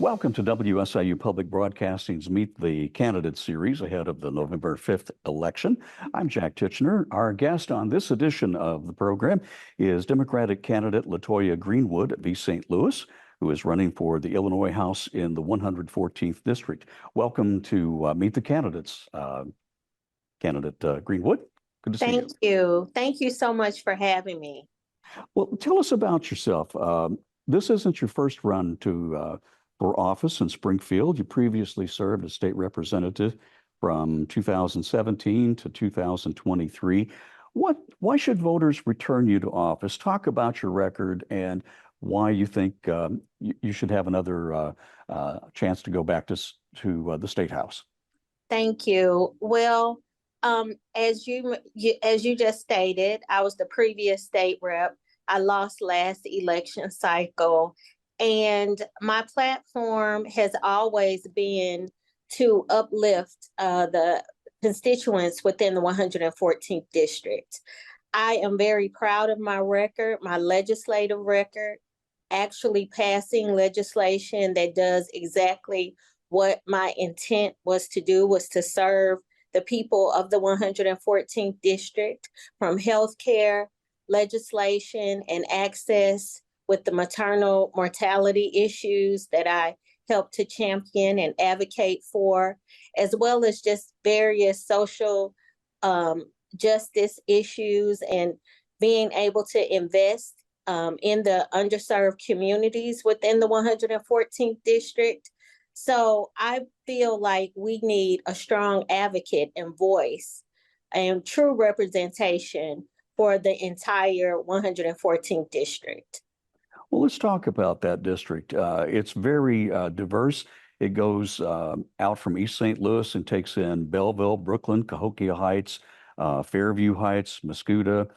Welcome to WSIU Public Broadcasting's Meet the Candidate series ahead of the November 5th election. I'm Jack Titchener. Our guest on this edition of the program is Democratic candidate LaToya Greenwood of East St. Louis, who is running for the Illinois House in the 114th District. Welcome to Meet the Candidates, Candidate Greenwood. Good to see you. Thank you. Thank you so much for having me. Well, tell us about yourself. This isn't your first run for office in Springfield. You previously served as state representative from 2017 to 2023. Why should voters return you to office? Talk about your record and why you think you should have another chance to go back to the State House. Thank you. Well, as you just stated, I was the previous state rep. I lost last election cycle, and my platform has always been to uplift the constituents within the 114th district. I am very proud of my record, my legislative record, actually passing legislation that does exactly what my intent was to do, was to serve the people of the 114th district, from healthcare, legislation, and access with the maternal mortality issues that I helped to champion and advocate for, as well as just various social justice issues and being able to invest in the underserved communities within the 114th district. So I feel like we need a strong advocate and voice and true representation for the entire 114th district. Well, let's talk about that district. It's very diverse. It goes out from East St. Louis and takes in Belleville, Brooklyn, Cahokia Heights, Fairview Heights, Mascoutah,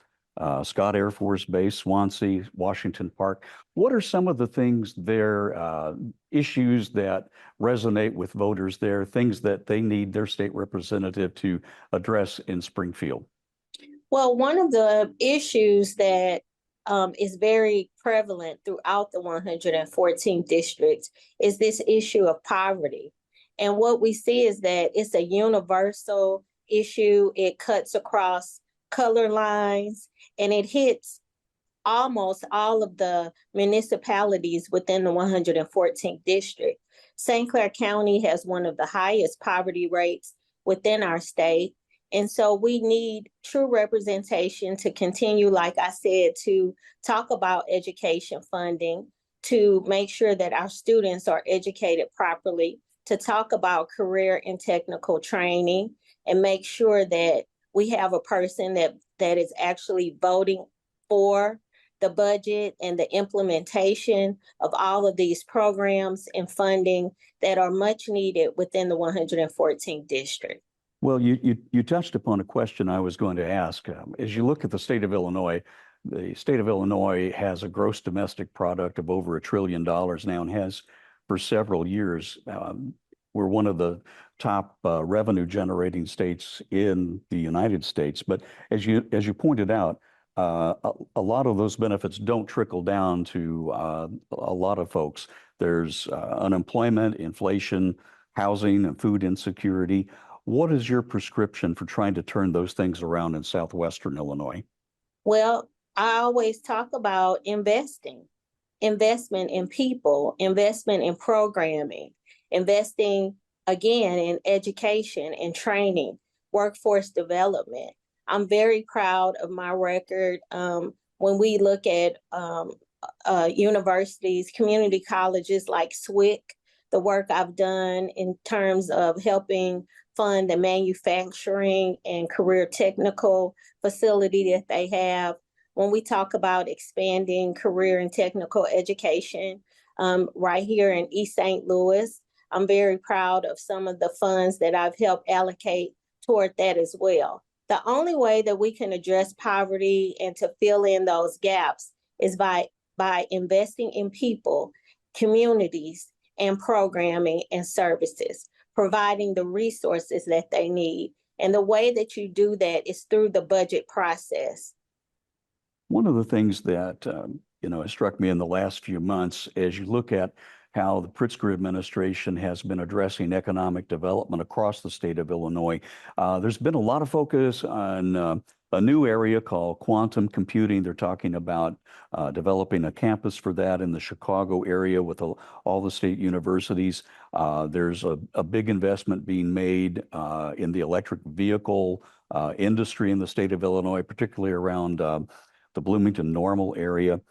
Scott Air Force Base, Swansea, Washington Park. What are some of the things there, issues that resonate with voters there, things that they need their state representative to address in Springfield? Well, one of the issues that is very prevalent throughout the 114th district is this issue of poverty. And what we see is that it's a universal issue. It cuts across color lines, and it hits almost all of the municipalities within the 114th district. St. Clair County has one of the highest poverty rates within our state. And so we need true representation to continue, like I said, to talk about education funding, to make sure that our students are educated properly, to talk about career and technical training, and make sure that we have a person that is actually voting for the budget and the implementation of all of these programs and funding that are much needed within the 114th district. Well, you touched upon a question I was going to ask. As you look at the state of Illinois has a gross domestic product of over $1 trillion now and has for several years. We're one of the top revenue generating states in the United States. But as you pointed out, a lot of those benefits don't trickle down to a lot of folks. There's unemployment, inflation, housing, and food insecurity. What is your prescription for trying to turn those things around in southwestern Illinois? Well, I always talk about investment in people, investment in programming, investing again in education and training, workforce development. I'm very proud of my record. When we look at universities, community colleges like SWIC, the work I've done in terms of helping fund the manufacturing and career technical facility that they have. When we talk about expanding career and technical education right here in East St. Louis, I'm very proud of some of the funds that I've helped allocate toward that as well. The only way that we can address poverty and to fill in those gaps is by investing in people, communities, and programming and services, providing the resources that they need. And the way that you do that is through the budget process. One of the things that has struck me in the last few months, as you look at how the Pritzker administration has been addressing economic development across the state of Illinois. There's been a lot of focus on a new area called quantum computing. They're talking about developing a campus for that in the Chicago area with all the state universities. There's a big investment being made in the electric vehicle industry in the state of Illinois, particularly around the Bloomington Normal area.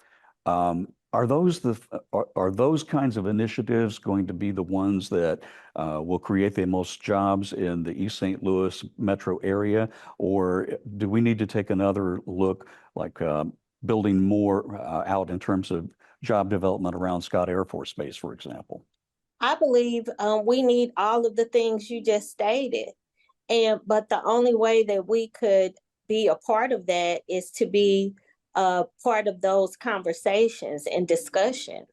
Are those kinds of initiatives going to be the ones that will create the most jobs in the East St. Louis metro area, or do we need to take another look, like building more out in terms of job development around Scott Air Force Base, for example? I believe we need all of the things you just stated. But the only way that we could be a part of that is to be part of those conversations and discussion,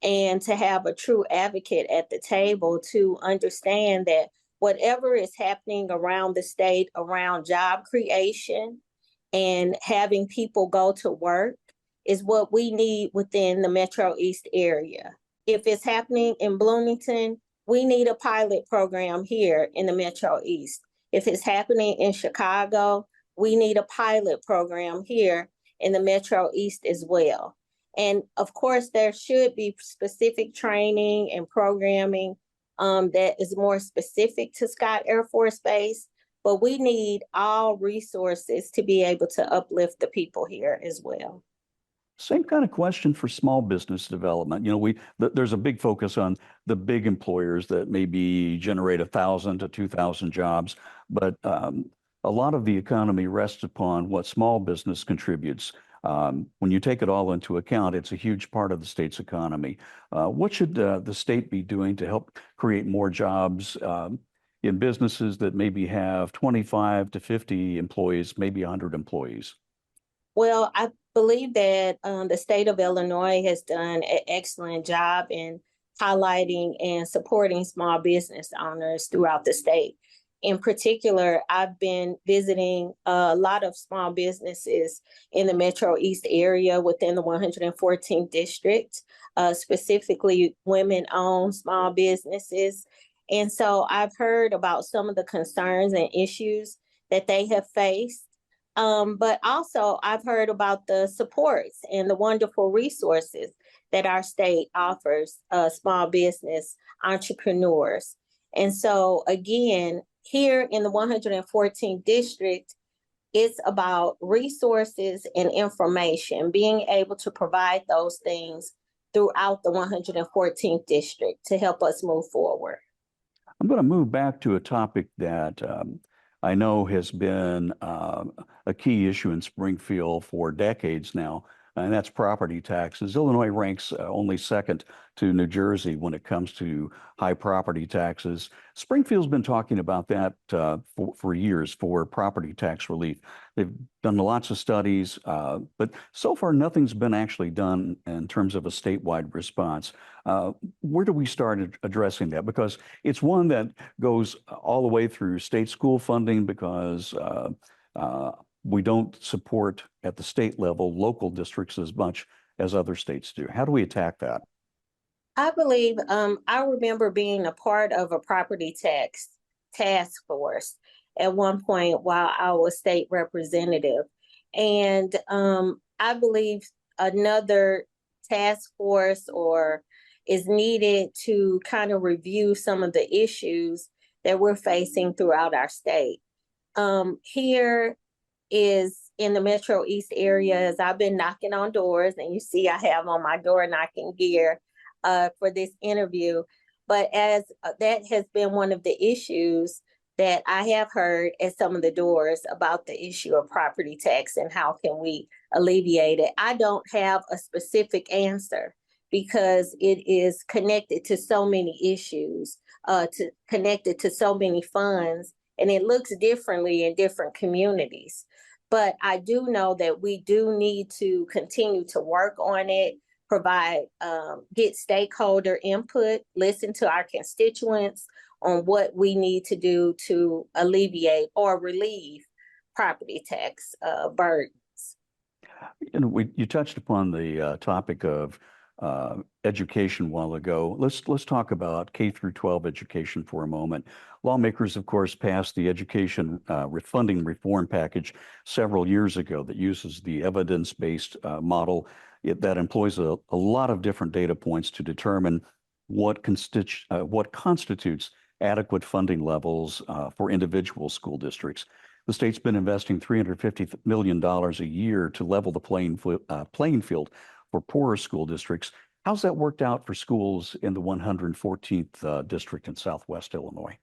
and to have a true advocate at the table to understand that whatever is happening around the state around job creation and having people go to work is what we need within the Metro East area. If it's happening in Bloomington, we need a pilot program here in the Metro East. If it's happening in Chicago, we need a pilot program here in the Metro East as well. And of course, there should be specific training and programming that is more specific to Scott Air Force Base, but we need all resources to be able to uplift the people here as well. Same kind of question for small business development. You know, there's a big focus on the big employers that maybe generate 1,000 to 2,000 jobs, but a lot of the economy rests upon what small business contributes. When you take it all into account, it's a huge part of the state's economy. What should the state be doing to help create more jobs in businesses that maybe have 25 to 50 employees, maybe 100 employees? Well, I believe that the state of Illinois has done an excellent job in highlighting and supporting small business owners throughout the state. In particular, I've been visiting a lot of small businesses in the Metro East area within the 114th district, specifically women-owned small businesses. And so I've heard about some of the concerns and issues that they have faced. But also I've heard about the supports and the wonderful resources that our state offers small business entrepreneurs. And so again, here in the 114th district, it's about resources and information, being able to provide those things throughout the 114th district to help us move forward. I'm going to move back to a topic that I know has been a key issue in Springfield for decades now, and that's property taxes. Illinois ranks only second to New Jersey when it comes to high property taxes. Springfield's been talking about that for years for property tax relief. They've done lots of studies, but so far nothing's been actually done in terms of a statewide response. Where do we start addressing that? Because it's one that goes all the way through state school funding, because we don't support at the state level local districts as much as other states do. How do we attack that? I believe I remember being a part of a property tax task force at one point while I was state representative. And I believe another task force is needed to kind of review some of the issues that we're facing throughout our state. Here is in the Metro East area, as I've been knocking on doors, and you see I have on my door knocking gear for this interview. But as that has been one of the issues that I have heard at some of the doors about the issue of property tax and how can we alleviate it. I don't have a specific answer because it is connected to so many issues, connected to so many funds, and it looks differently in different communities. But I do know that we do need to continue to work on it, provide, get stakeholder input, listen to our constituents on what we need to do to alleviate or relieve property tax burdens. You know, you touched upon the topic of education a while ago. Let's talk about K through 12 education for a moment. Lawmakers, of course, passed the education funding reform package several years ago that uses the evidence-based model that employs a lot of different data points to determine what constitutes adequate funding levels for individual school districts. The state's been investing $350 million a year to level the playing field for poorer school districts. How's that worked out for schools in the 114th district in Southwest Illinois?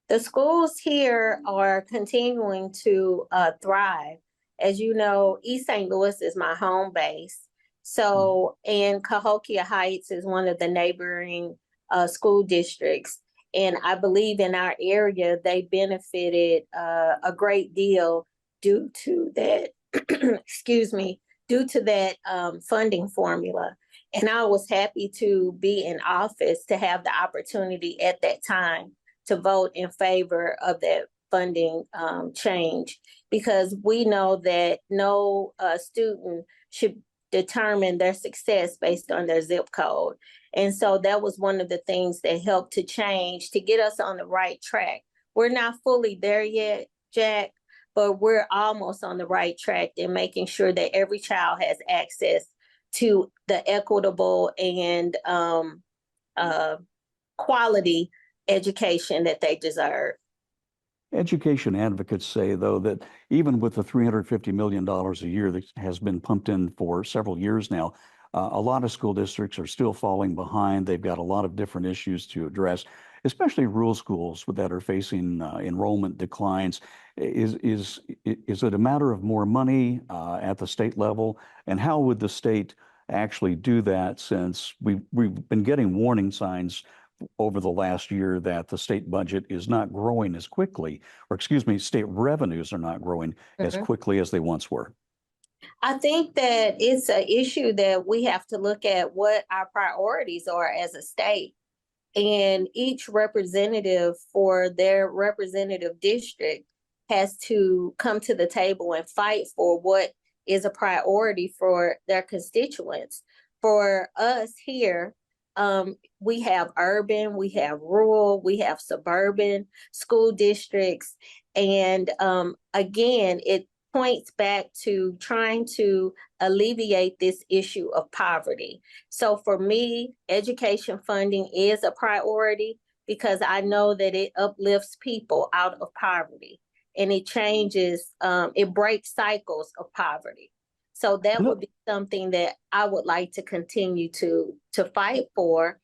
The schools here are continuing to thrive. As you know, East St. Louis is my home base. So, and Cahokia Heights is one of the neighboring school districts. And I believe in our area, they benefited a great deal due to that, excuse me, due to that funding formula. And I was happy to be in office to have the opportunity at that time to vote in favor of that funding change, because we know that no student should determine their success based on their zip code. And so that was one of the things that helped to change, to get us on the right track. We're not fully there yet, Jack, but we're almost on the right track in making sure that every child has access to the equitable and quality education that they deserve. Education advocates say, though, that even with the $350 million a year that has been pumped in for several years now, a lot of school districts are still falling behind. They've got a lot of different issues to address, especially rural schools that are facing enrollment declines. Is it a matter of more money at the state level? And how would the state actually do that, since we've been getting warning signs over the last year that the state budget is not growing as quickly, or excuse me, state revenues are not growing as quickly as they once were? I think that it's an issue that we have to look at what our priorities are as a state. And each representative for their representative district has to come to the table and fight for what is a priority for their constituents. For us here, we have urban, we have rural, we have suburban school districts. And again, it points back to trying to alleviate this issue of poverty. So for me, education funding is a priority because I know that it uplifts people out of poverty and it changes, it breaks cycles of poverty. So that would be something that I would like to continue to fight for.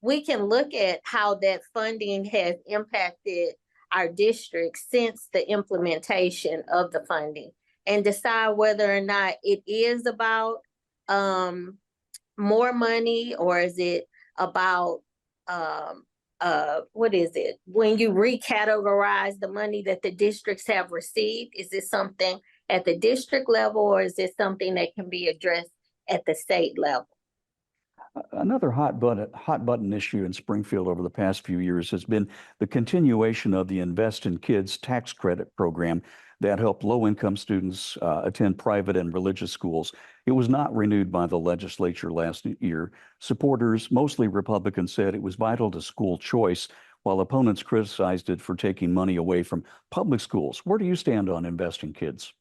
We can look at how that funding has impacted our district since the implementation of the funding and decide whether or not it is about more money, or is it about what is it? When you recategorize the money that the districts have received, is it something at the district level, or is it something that can be addressed at the state level? Another hot button issue in Springfield over the past few years has been the continuation of the Invest in Kids tax credit program that helped low-income students attend private and religious schools. It was not renewed by the legislature last year. Supporters, mostly Republicans, said it was vital to school choice, while opponents criticized it for taking money away from public schools. Where do you stand on Invest in Kids?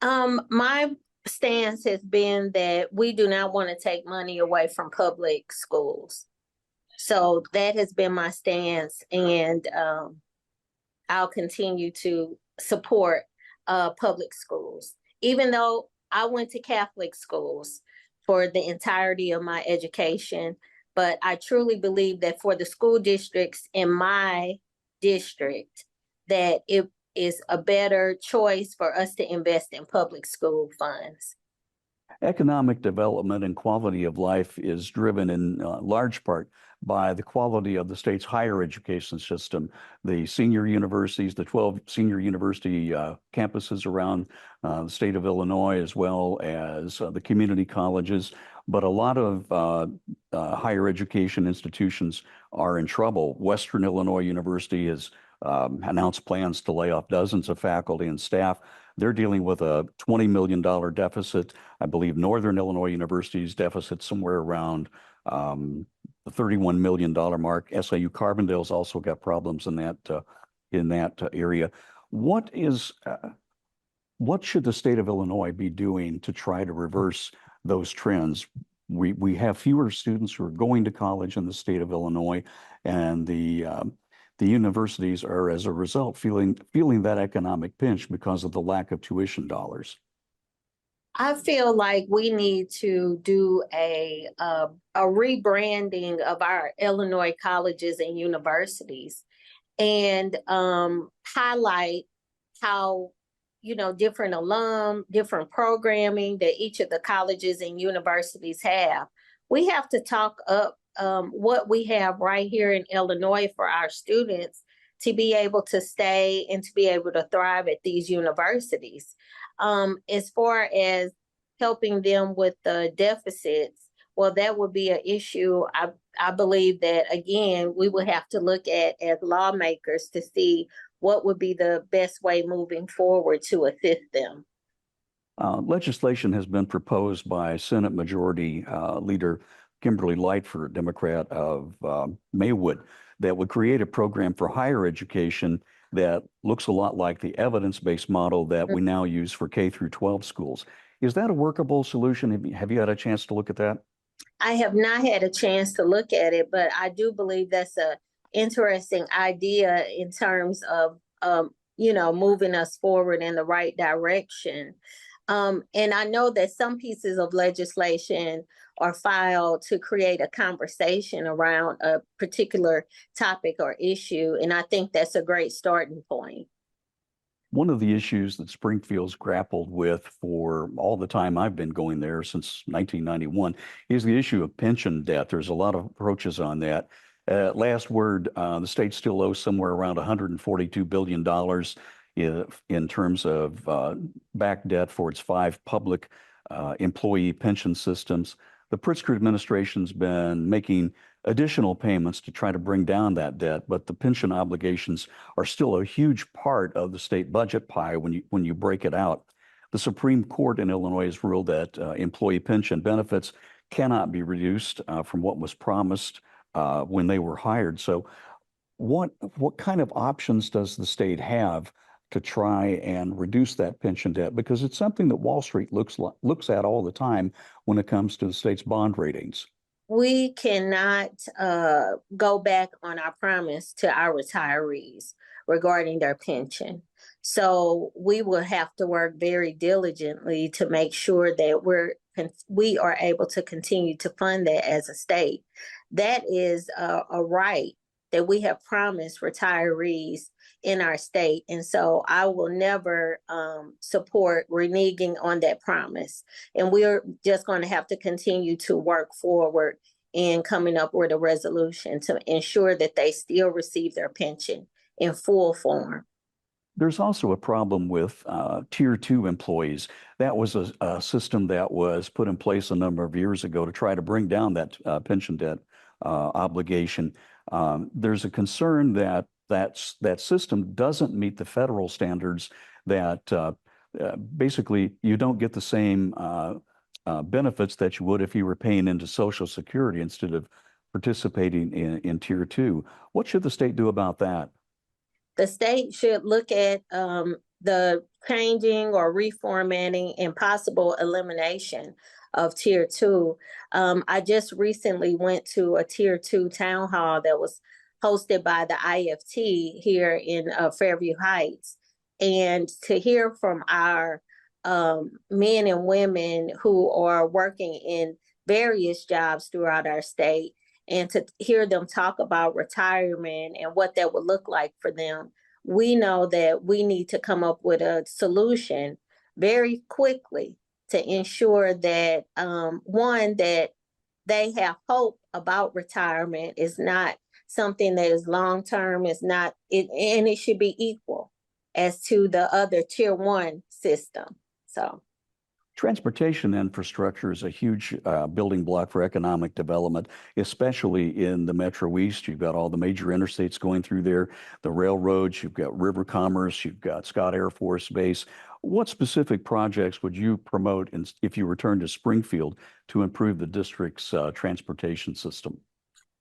My stance has been that we do not want to take money away from public schools. So that has been my stance, and I'll continue to support public schools. Even though I went to Catholic schools for the entirety of my education, but I truly believe that for the school districts in my district, that it is a better choice for us to invest in public school funds. Economic development and quality of life is driven in large part by the quality of the state's higher education system. The senior universities, the 12 senior university campuses around the state of Illinois, as well as the community colleges. But a lot of higher education institutions are in trouble. Western Illinois University has announced plans to lay off dozens of faculty and staff. They're dealing with a $20 million deficit. I believe Northern Illinois University's deficit somewhere around the $31 million mark. SIU Carbondale's also got problems in that area. What should the state of Illinois be doing to try to reverse those trends? We have fewer students who are going to college in the state of Illinois, and the universities are, as a result, feeling that economic pinch because of the lack of tuition dollars. I feel like we need to do a rebranding of our Illinois colleges and universities, and highlight how, different different programming that each of the colleges and universities have. We have to talk up what we have right here in Illinois for our students to be able to stay and to be able to thrive at these universities. As far as helping them with the deficits, well, that would be an issue. I believe that, again, we would have to look at as lawmakers to see what would be the best way moving forward to assist them. Legislation has been proposed by Senate Majority Leader Kimberly Lightford, Democrat of Maywood, that would create a program for higher education that looks a lot like the evidence-based model that we now use for K through 12 schools. Is that a workable solution? Have you had a chance to look at that? I have not had a chance to look at it, but I do believe that's a interesting idea in terms of, moving us forward in the right direction. And I know that some pieces of legislation are filed to create a conversation around a particular topic or issue, and I think that's a great starting point. One of the issues that Springfield's grappled with for all the time I've been going there since 1991 is the issue of pension debt. There's a lot of approaches on that. Last word, the state still owes somewhere around $142 billion in terms of back debt for its 5 public employee pension systems. The Pritzker administration's been making additional payments to try to bring down that debt, but the pension obligations are still a huge part of the state budget pie when you break it out. The Supreme Court in Illinois has ruled that employee pension benefits cannot be reduced from what was promised when they were hired. So what kind of options does the state have to try and reduce that pension debt? Because it's something that Wall Street looks at all the time when it comes to the state's bond ratings. We cannot go back on our promise to our retirees regarding their pension. So we will have to work very diligently to make sure that we are able to continue to fund that as a state. That is a right that we have promised retirees in our state. And so I will never support reneging on that promise. And we're just going to have to continue to work forward in coming up with a resolution to ensure that they still receive their pension in full form. There's also a problem with Tier 2 employees. That was a system that was put in place a number of years ago to try to bring down that pension debt obligation. There's a concern that system doesn't meet the federal standards, that basically you don't get the same benefits that you would if you were paying into Social Security instead of participating in Tier 2. What should the state do about that? The state should look at the changing or reformatting and possible elimination of Tier 2. I just recently went to a Tier 2 town hall that was hosted by the IFT here in Fairview Heights. And to hear from our men and women who are working in various jobs throughout our state, and to hear them talk about retirement and what that would look like for them, we know that we need to come up with a solution very quickly to ensure that, one, that they have hope about retirement, is not something that is long-term, and it should be equal as to the other Tier 1 system. So Transportation infrastructure is a huge building block for economic development, especially in the Metro East. You've got all the major interstates going through there, the railroads, you've got river commerce, you've got Scott Air Force Base. What specific projects would you promote if you return to Springfield to improve the district's transportation system?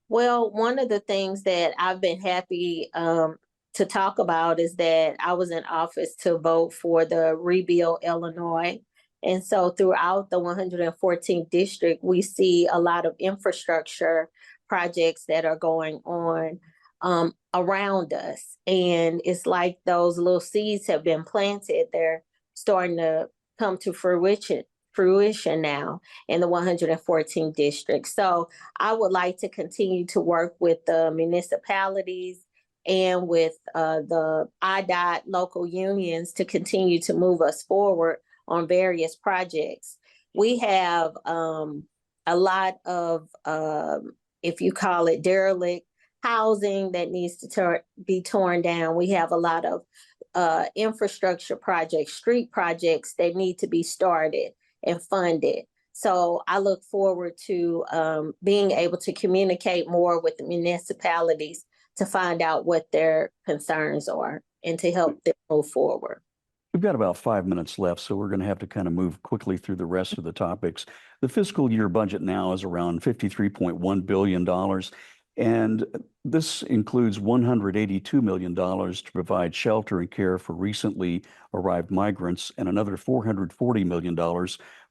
Well, one of the things that I've been happy to talk about is that I was in office to vote for the Rebuild Illinois. And so throughout the 114th district, we see a lot of infrastructure projects that are going on around us. And it's like those little seeds have been planted. They're starting to come to fruition now in the 114th district. So I would like to continue to work with the municipalities and with the IDOT local unions to continue to move us forward on various projects. We have a lot of, if you call it derelict housing that needs to be torn down. We have a lot of infrastructure projects, street projects that need to be started and funded. So I look forward to being able to communicate more with the municipalities to find out what their concerns are and to help them move forward. We've got about 5 minutes left, so we're going to have to kind of move quickly through the rest of the topics. The fiscal year budget now is around $53.1 billion, and this includes $182 million to provide shelter and care for recently arrived migrants and another $440 million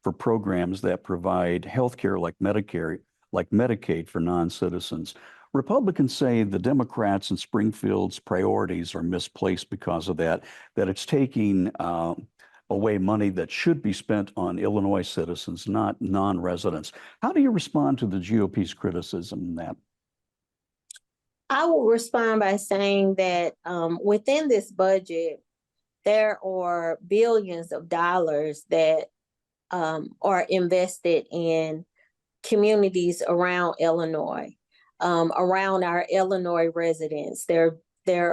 for programs that provide health care like Medicare, like Medicaid for non-citizens. Republicans say the Democrats in Springfield's priorities are misplaced because of that it's taking away money that should be spent on Illinois citizens, not non-residents. How do you respond to the GOP's criticism in that? I will respond by saying that within this budget, there are billions of dollars that are invested in communities around Illinois. Around our Illinois residents, there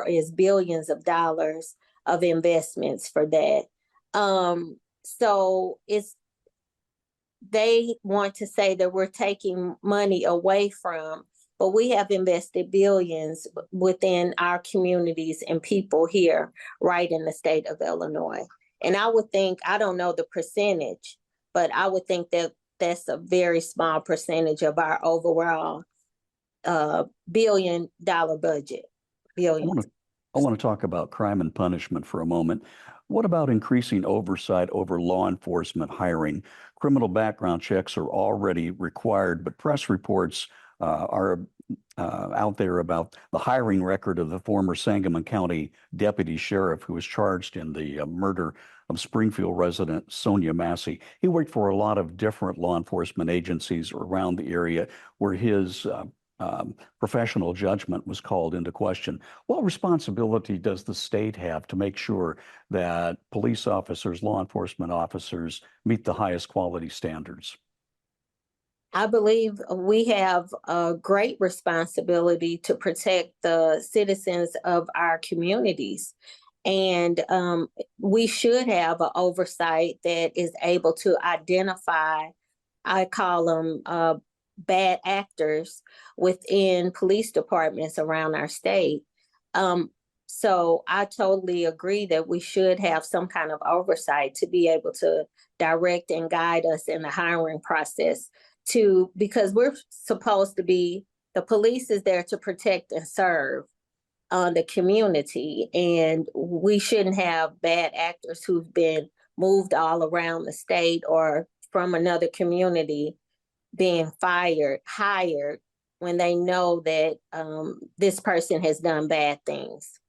is billions of dollars of investments for that. So they want to say that we're taking money away from, but we have invested billions within our communities and people here right in the state of Illinois. And I would think, I don't know the percentage, but I would think that that's a very small percentage of our overall $billion budget. Billions. I want to talk about crime and punishment for a moment. What about increasing oversight over law enforcement hiring? Criminal background checks are already required, but press reports are out there about the hiring record of the former Sangamon County deputy sheriff who was charged in the murder of Springfield resident Sonia Massey. He worked for a lot of different law enforcement agencies around the area where his professional judgment was called into question. What responsibility does the state have to make sure that police officers, law enforcement officers meet the highest quality standards? I believe we have a great responsibility to protect the citizens of our communities. And we should have an oversight that is able to identify, I call them bad actors within police departments around our state. So I totally agree that we should have some kind of oversight to be able to direct and guide us in the hiring process because we're supposed to be, the police is there to protect and serve the community. And we shouldn't have bad actors who've been moved all around the state or from another community being hired when they know that this person has done bad things.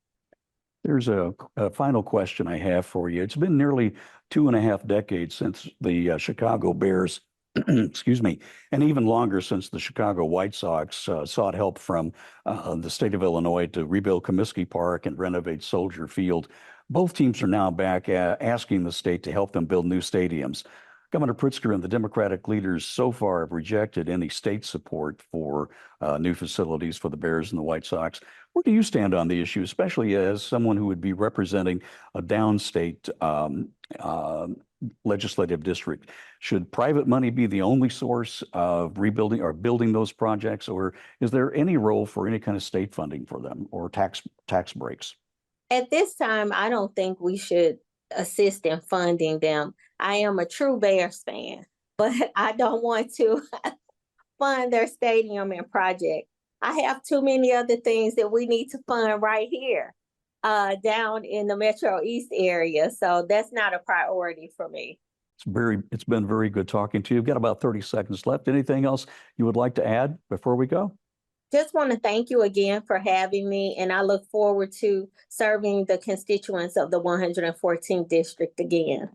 There's a final question I have for you. It's been nearly 2.5 decades since the Chicago Bears, excuse me, and even longer since the Chicago White Sox sought help from the state of Illinois to rebuild Comiskey Park and renovate Soldier Field. Both teams are now back asking the state to help them build new stadiums. Governor Pritzker and the Democratic leaders so far have rejected any state support for new facilities for the Bears and the White Sox. Where do you stand on the issue, especially as someone who would be representing a downstate legislative district. Should private money be the only source of rebuilding or building those projects, or is there any role for any kind of state funding for them or tax breaks? At this time, I don't think we should assist in funding them. I am a true Bears fan, but I don't want to fund their stadium and project. I have too many other things that we need to fund right here, down in the Metro East area. So that's not a priority for me. It's been very good talking to you. We've got about 30 seconds left. Anything else you would like to add before we go? Just want to thank you again for having me, and I look forward to serving the constituents of the 114th district again.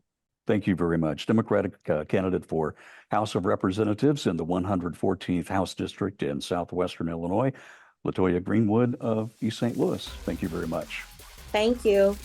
Thank you very much. Democratic candidate for House of Representatives in the 114th House District in southwestern Illinois, LaToya Greenwood of East St. Louis. Thank you very much. Thank you.